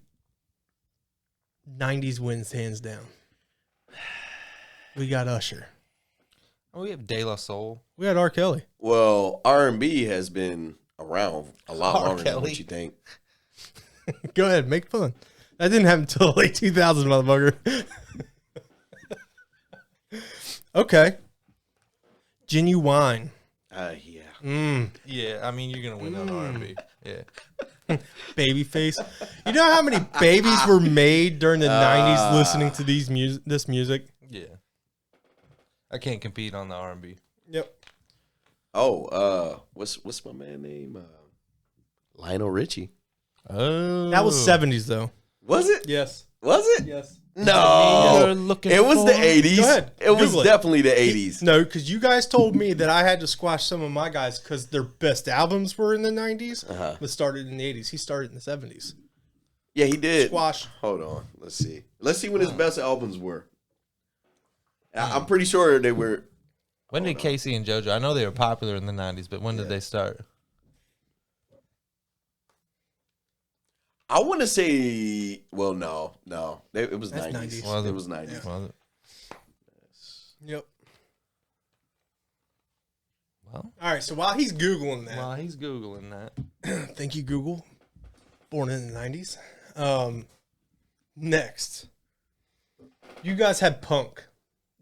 90s wins hands down. We got Usher. Oh, we have De La Soul. We had R. Kelly. Well, R&B has been around a lot R. longer than Kelly. what you think. Go ahead, make fun. That didn't happen until late 2000s, motherfucker. Okay. Genuine. Yeah. Yeah, I mean you're gonna win on R&B. Yeah, Babyface. You know how many babies were made during the 90s listening to this music? yeah. I can't compete on the R&B. Yep. Oh, what's my man name? Lionel Richie. Oh, That was 70s, though. Was it? Yes. Was it? Yes. No. You're looking It was the for- 80s. Go ahead. It was Google it. definitely the 80s. No, because you guys told me that I had to squash some of my guys because their best albums were in the 90s, but started in the 80s. He started in the 70s. Yeah, he did. Squash. Hold on. Let's see. Let's see when his best albums were. I'm pretty sure they were. When did Casey and JoJo? I know they were popular in the 90s, but when did they start? I want to say. Well, no. It was That's 90s. 90s. Was It was 90s. Was it? Yep. Well, All right, so while he's Googling that, while he's googling that, thank you, Google. Born in the 90s. Next. You guys had punk.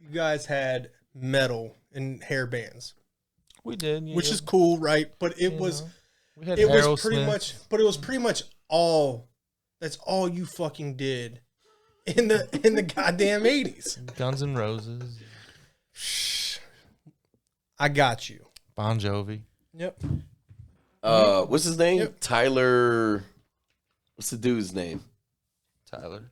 You guys had metal and hair bands, we did, which is cool, right? But it was we had it was Aerosmith. pretty much all that's all you fucking did in the goddamn 80s. Guns N' Roses, I got you. Bon Jovi. Yep. What's his name? Yep. Tyler. What's the dude's name? Tyler.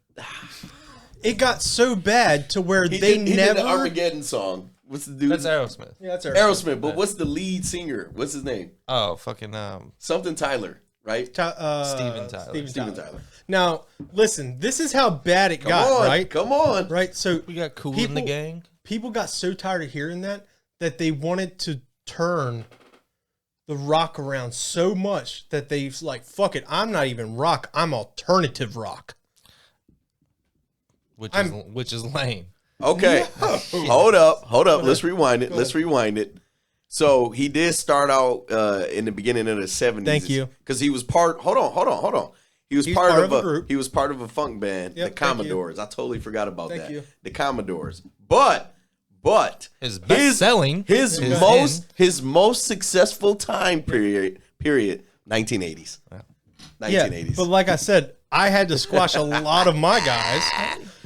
It got so bad to where He they did the never Armageddon song. What's the dude? That's Aerosmith. Yeah, that's Aerosmith. But what's the lead singer? What's his name? Oh, fucking Something Tyler, right? Steven Tyler. Steven Tyler. Now, listen, this is how bad it Come got, on, right? Come on. Right? So We got Cool in the People- Gang. people got so tired of hearing that they wanted to turn the rock around so much that they've like, fuck it, I'm not even rock, I'm alternative rock. Which is lame. Okay. Hold up. Let's rewind it. So he did start out in the beginning of the 70s. Thank you. Because he was part. Hold on. He was part of a group. He was part of a funk band, Yep, the Commodores. I totally forgot about Thank that. you. The Commodores. But his best selling, his most successful time period, 1980s. 1980s. Yeah, but like I said, I had to squash a lot of my guys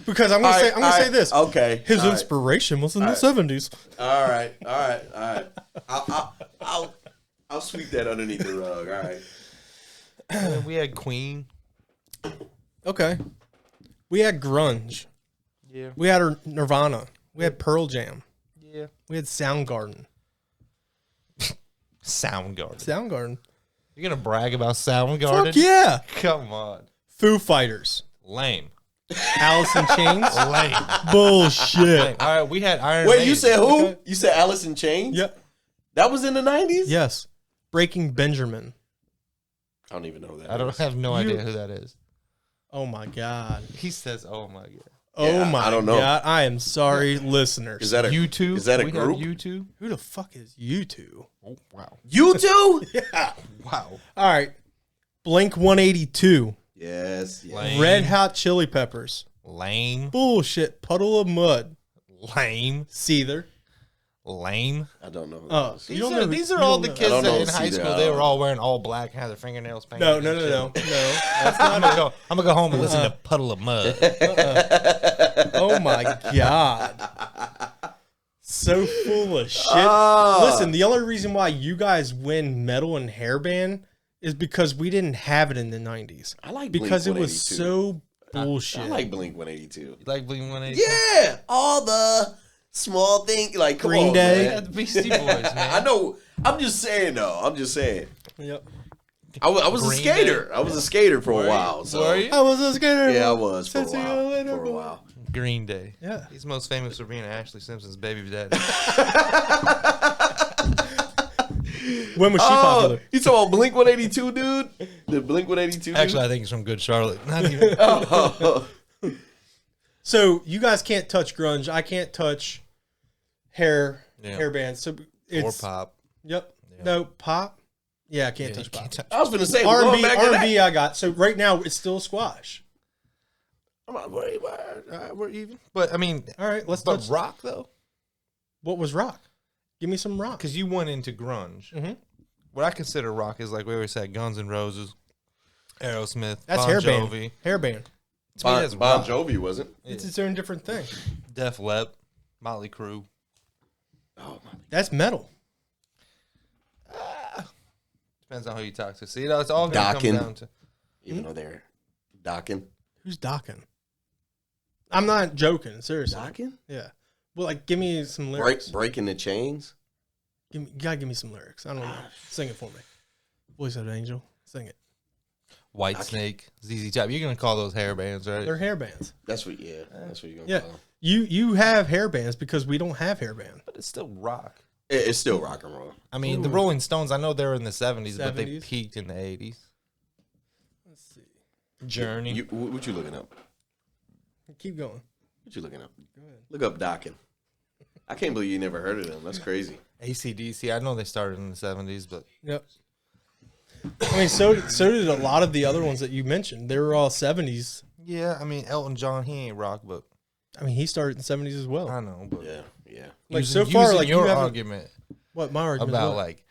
because I'm gonna say this. Okay. His inspiration was in the 70s. All right. I'll sweep that underneath the rug. All right. We had Queen. Okay. We had grunge. Yeah. We had Nirvana. We had Pearl Jam. Yeah. We had Soundgarden. Soundgarden. You're gonna brag about Soundgarden? Fuck yeah. Come on. Foo Fighters. Lame. Alice in Chains. Lame. Bullshit. Lame. All right, we had Iron Wait, Maiden. you said who? Okay. You said Alice in Chains? Yep. That was in the 90s? Yes. Breaking Benjamin. I don't even know that. I don't have no idea who that is. Oh my God. He says, "Oh my god." Oh Yeah, my I don't know. God. I am sorry, listeners. Is that a U2? Is that a We group? have U2? Who the fuck is you two? Oh wow. U2? Yeah. Wow. All right. Blink 182. Yes. Lame. Red Hot Chili Peppers. Lame. Bullshit. Puddle of Mud. Lame. Seether. Lame. I don't know. Oh, These are all the kids I don't that know in high Cedar. school, they were all wearing all black, had their fingernails painted. No. and shit. That's I'm not gonna go home and listen to Puddle of Mud. Oh my God. So full of shit. Ah. Listen, the only reason why you guys win metal and hairband is because we didn't have it in the 90s. I like because it was Blink-182. so bullshit. I like Blink 182. You like Blink 182? Yeah, all the small thing like come Green on, Day. Yeah, man. the Beastie Boys, man. I know. I'm just saying though. I'm just saying. Yep. I was a Green skater. Day. I was a skater for Were a you? while. So Were you? I was a skater. yeah, I was for a Since you while. later, For a boy. while. Green Day. Yeah. He's most famous for being Ashley Simpson's baby daddy. When was she popular? You talking about Blink 182, dude? The Blink 182. Actually, I think he's from Good Charlotte. Not even. So you guys can't touch grunge. I can't touch hair bands. So Or it's pop. Yep. Yeah. No pop. Yeah, I can't Yeah, touch you pop. can't touch. I was gonna say R&B, back to that. R&B I got. So right now it's still squash. We're even. But I mean, All right, let's but touch. rock though, What was rock? Give me some rock. because you went into grunge. Mm-hmm. What I consider rock is like we always said, Guns N' Roses, Aerosmith, That's Bon hairband. Jovi. Hairband. To me, that's Bon rock. Jovi wasn't. It's its own different thing. Def Leppard, Motley Crue. Oh my. That's metal. Depends on who you talk to. See, it's all going to Docking. come down to. Even though they're docking. Who's docking? I'm not joking. Seriously. Docking? Yeah. Well, like, give me some lyrics. Breaking the chains. You gotta give me some lyrics. I don't know. Sing it for me. Voice of an Angel. Sing it. White Snake, ZZ Top. You're going to call those hair bands, right? They're hair bands. That's what. Yeah. That's what you're gonna Yeah. call them. You have hair bands because we don't have hair band. But it's still rock. It's still rock and roll. I mean, the Rolling Stones, I know they were in the 70s, but they 70s? peaked in the 80s. Let's see. Journey. What you looking up? Keep going. What you looking up? Go ahead. Look up docking. I can't believe you never heard of them. That's crazy. AC/DC. I know they started in the 70s, but Yep. I mean, so did a lot of the other ones that you mentioned. They were all 70s. yeah, I mean, Elton John, he ain't rock, but I mean, he started in the 70s as well. I know. But Yeah. Like, using, so far, using like, you your haven't- argument What, my argument? about what? like,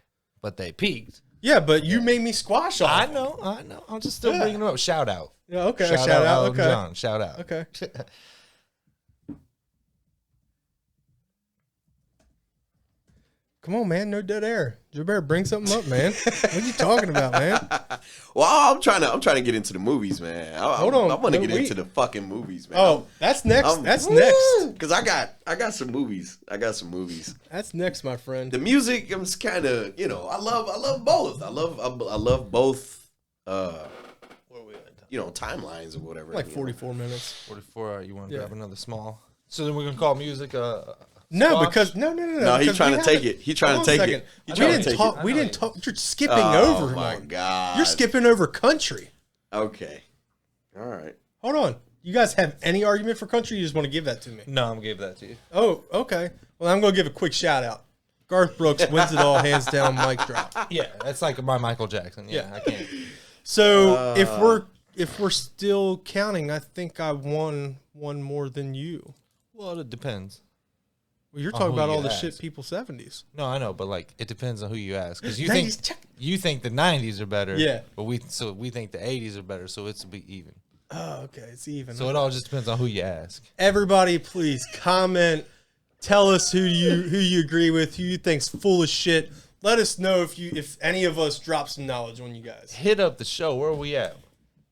but they peaked. Yeah, but you made me squash all. I know. I'm just still Yeah. bringing them up. Shout out. Yeah, okay. Shout Shout out. Elton Okay. John. Shout out. Okay. Come on, man. No dead air. You better bring something up, man. What are you talking about, man? Well, I'm trying to get into the movies, man. Hold on. I want to No, get wait. into the fucking movies, man. Oh, that's next. That's next. Because I got some movies. That's next, my friend. The music, I'm just kind of, I love both. I love both. Timelines or whatever. Like 44 minutes. 44. You want to Yeah. grab another small? So then we're gonna call music. No, squash? because no. No, he's because trying we to take haven't- it. He's trying Hold to on a take second. it. He's We trying to didn't take talk. it. We I know didn't you- talk. You're skipping Oh over. my man. god. You're skipping over country. Okay. All right. Hold on. You guys have any argument for country? You just want to give that to me? No, I'm gonna give that to you. Oh, okay. Well, I'm going to give a quick shout out. Garth Brooks wins it all, hands down, mic drop. Yeah, that's like my Michael Jackson. Yeah, Yeah. I can't. So if we're still counting, I think I won one more than you. Well, it depends. Well, you're On talking who about you all the ask. shit people 70s. No, I know, but like it depends on who you ask. Because you 90s, think check. you think the 90s are better. Yeah. But we think the 80s are better, so it's be even. Oh, okay, it's even. So it all just depends on who you ask. Everybody, please comment. Tell us who you agree with, who you think's full of shit. Let us know if any of us drop some knowledge on you guys. Hit up the show. Where are we at?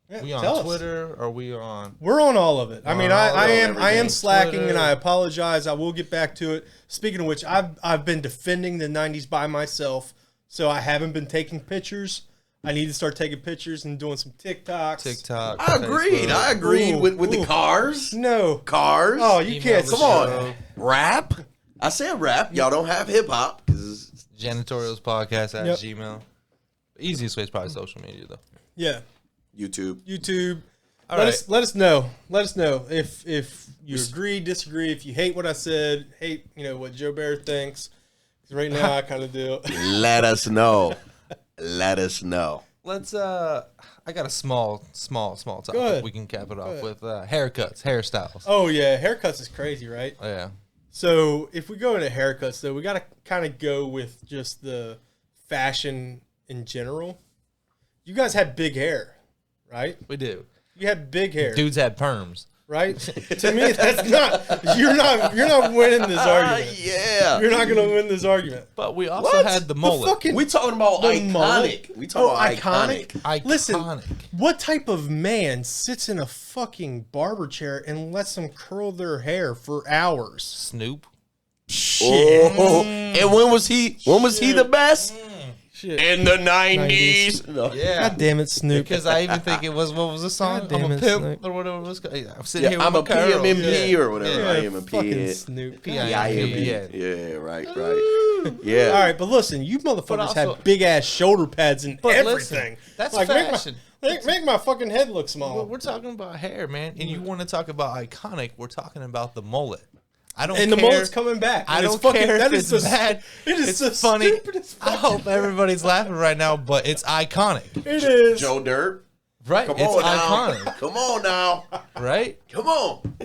Yeah, We tell on us. Twitter? Or we on? We're on all of it. I mean, I am everything. slacking, Twitter. and I apologize. I will get back to it. Speaking of which, I've been defending the 90s by myself, so I haven't been taking pictures. I need to start taking pictures and doing some TikToks. TikTok. I agreed. Facebook. I agreed Ooh, with the ooh. cars. No. Cars. Oh, you Email can't. the Come show. on. Rap. I said rap. Y'all don't have hip hop. Janitorials podcast at Yep. Gmail. The easiest way is probably social media, though. Yeah. YouTube. All let right. us let us know. Let us know if you agree, disagree. If you hate what I said, hate what Joe Bear thinks. 'Cause right now I kind of do. Let us know. Let us know. Let's. I got a small topic. Go ahead. We can cap it off with haircuts, hairstyles. Oh yeah, haircuts is crazy, right? Oh, yeah. So if we go into haircuts, though, we got to kind of go with just the fashion in general. You guys had big hair, right? We do. You had big hair, Dudes had perms. right? To me, that's not. You're not winning this argument. Yeah. You're not gonna win this argument. But we also What? had the The mullet. fucking We talking about the iconic. mullet? We talking about iconic. iconic. Listen, Iconic. what type of man sits in a fucking barber chair and lets them curl their hair for hours? Snoop. Shit. Oh, and when was he the best? Shit. In the 90s. No. Yeah. God damn it, Snoop. Because I even think it was, what was the song? God damn I'm a it, pimp Snoop. or whatever it was called. Yeah, I'm sitting Yeah, here with I'm my a curls. PMMP Yeah. or whatever. Yeah. I am a fucking P. Snoop. PIMP. Yeah, right. Yeah. All right, but listen, you motherfuckers also- had big ass shoulder pads and But everything. listen, that's like fashion. Make my fucking head look small. Well, we're talking about hair, man. And you want to talk about iconic, we're talking about the mullet. I don't and care. the mullet's coming back. I And don't it's fucking, care that if is it's the- bad. It is It's the funny. stupidest I hope everybody's laughing right now, but it's iconic. It is. Joe Dirt. Right? Come It's on now. iconic. Come on now. Right? Come on.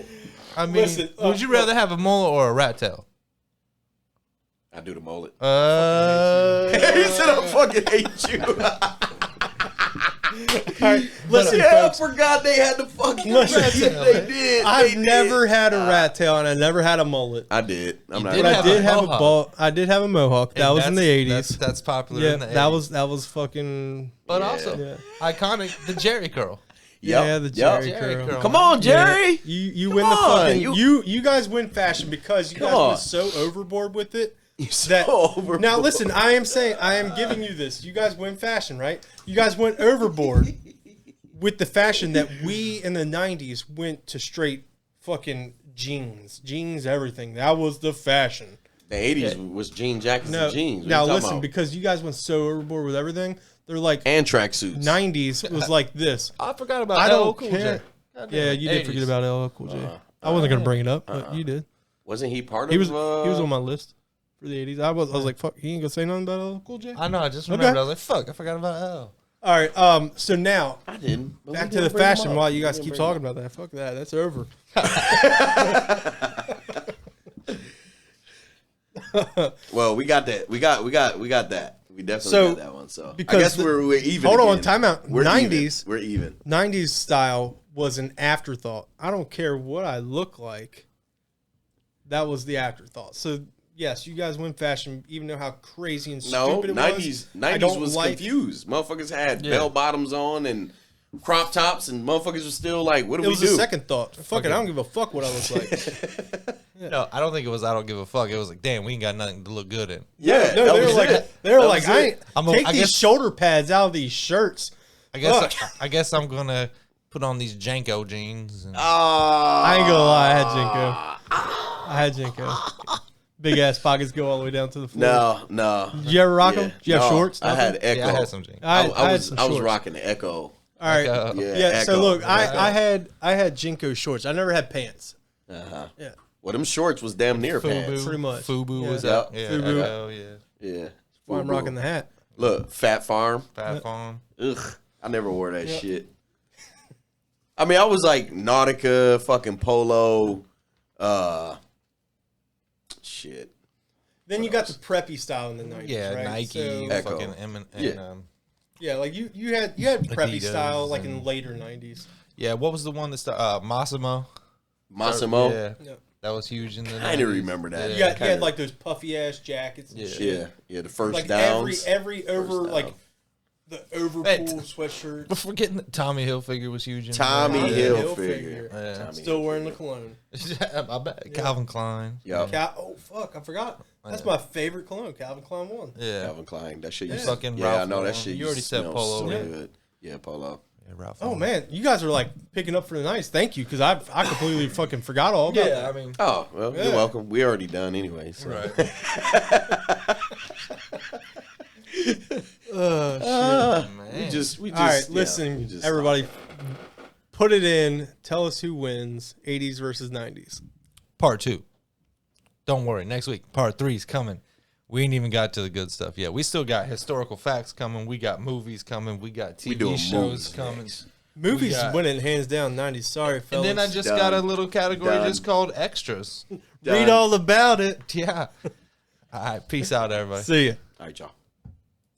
I mean, Listen, would you rather have a mullet or a rat tail? I do the mullet. He he said I fucking hate you. All right, listen, Yeah, folks. I forgot they had the fucking Listen, rat tail. They did. I've They never did. had a rat tail and I never had a mullet. I did. I'm not. did But I have did a have a mohawk. ball. I did have a mohawk. That And was in the that's- 80s. That's popular Yeah, in the 80s. that was fucking. But Yeah. also, Yeah. iconic, the Jerry curl. Yep. Yeah, the Yep. Jerry Jerry curl. curl. Come on, Jerry. You Come win the on, fucking you- you guys win fashion because you Come guys on. went so overboard with it. You so That overboard. now listen, I am giving you this. You guys win fashion, right? You guys went overboard with the fashion that we in the 90s went to straight fucking jeans, everything. That was the fashion. The 80s was jean jackets No, and jeans. What now you talking listen, about? because you guys went so overboard with everything, they're like And tracksuits. 90s was like this. I forgot about I LL don't Cool care. J. Goddamn, Yeah, you did 80s. forget about LL Cool J. I wasn't gonna bring it up, but you did. Wasn't he part of? He was on my list for the 80s. I was like, fuck, he ain't gonna say nothing about LL Cool J. I know, I just remembered. Okay. I was like, fuck, I forgot about L. All right, so now I didn't. but back we to didn't the bring him fashion. up. While you We guys didn't keep bring him talking about that, fuck that. That's over. up. Well, we got that. We got that. We definitely So, got that one. So because I guess the- we're even. hold on, again. time out. We're 90s. Even. We're even. 90s style was an afterthought. I don't care what I look like. That was the afterthought. So yes, you guys win fashion, even though how crazy and No, stupid it 90s. was. I 90s don't was like. confused. Motherfuckers had Yeah. bell bottoms on and crop tops, and motherfuckers were still like, "What do It we was do?" a second thought. Fuck it, I don't give a fuck what I look like. No, I don't think it was I don't give a fuck. It was like, damn, we ain't got nothing to look good in. Yeah, No, that they were was like, it. they were That like, was I it. ain't, I take these guess- shoulder pads out of these shirts. I guess I'm gonna put on these Janko jeans. And I ain't gonna lie, I had Jinko. Big ass pockets go all the way down to the floor. No. Did you ever rock them? Did you have No, shorts? I had Nothing? Echo. yeah, I had some jeans. I I had some was shorts. rocking the Echo. All right. Like, Yeah, so Echo. look, I had Jinko shorts. I never had pants. Uh-huh. Yeah. Well, them shorts was damn near pants. Pretty much. Fubu Yeah. was Yep. up. Yeah, Fubu. Echo, yeah. Yeah. Why I'm rocking the hat. Look, Fat Farm. Fat Farm. Ugh, I never wore that shit. I mean, I was like Nautica, fucking Polo, shit. Then you got the preppy style in the 90s, Yeah, right? Nike, So, Echo. fucking and Yeah. yeah, like you had preppy Adidas style like in and- later 90s. yeah. What was the one that started? Massimo. Massimo. Yeah, Yeah. that was huge in the. I didn't 90s. remember that. You, Yeah. got, you had like those puffy ass jackets and Yeah. shit. Yeah, the first Like downs. every over down. like the overpool Hey, sweatshirt. But forgetting that Tommy Hilfiger was huge. In Tommy the Hilfiger. Yeah. Tommy Still wearing the Hilfiger. cologne. I bet Calvin Klein. Yeah, Oh fuck, I forgot. That's my favorite cologne, Calvin Klein 1. Yeah. Calvin Klein. That shit. Yeah. Used Fucking yeah, I Ralph know that Lauren. shit. You already used to said smell Polo. So Yeah. good. Yeah, Polo. Yeah, Ralph. Oh Lauren. man, you guys are like picking up for the nights. Thank you, because I completely fucking forgot all about Yeah, that. I mean, Oh well, Yeah. you're welcome. We already done anyway. So. right. We Man. just. All right, listen, we just- everybody, put it in. Tell us who wins, 80s versus 90s. Part 2. Don't worry. Next week, part 3 is coming. We ain't even got to the good stuff yet. We still got historical facts coming. We got movies coming. We got TV doing shows movies coming. next. Movies got- winning hands down 90s. Sorry, And fellas. then I just Done. got a little category Done. just called extras. read all about it. Yeah. All right. Peace out, everybody. See ya. All right, y'all.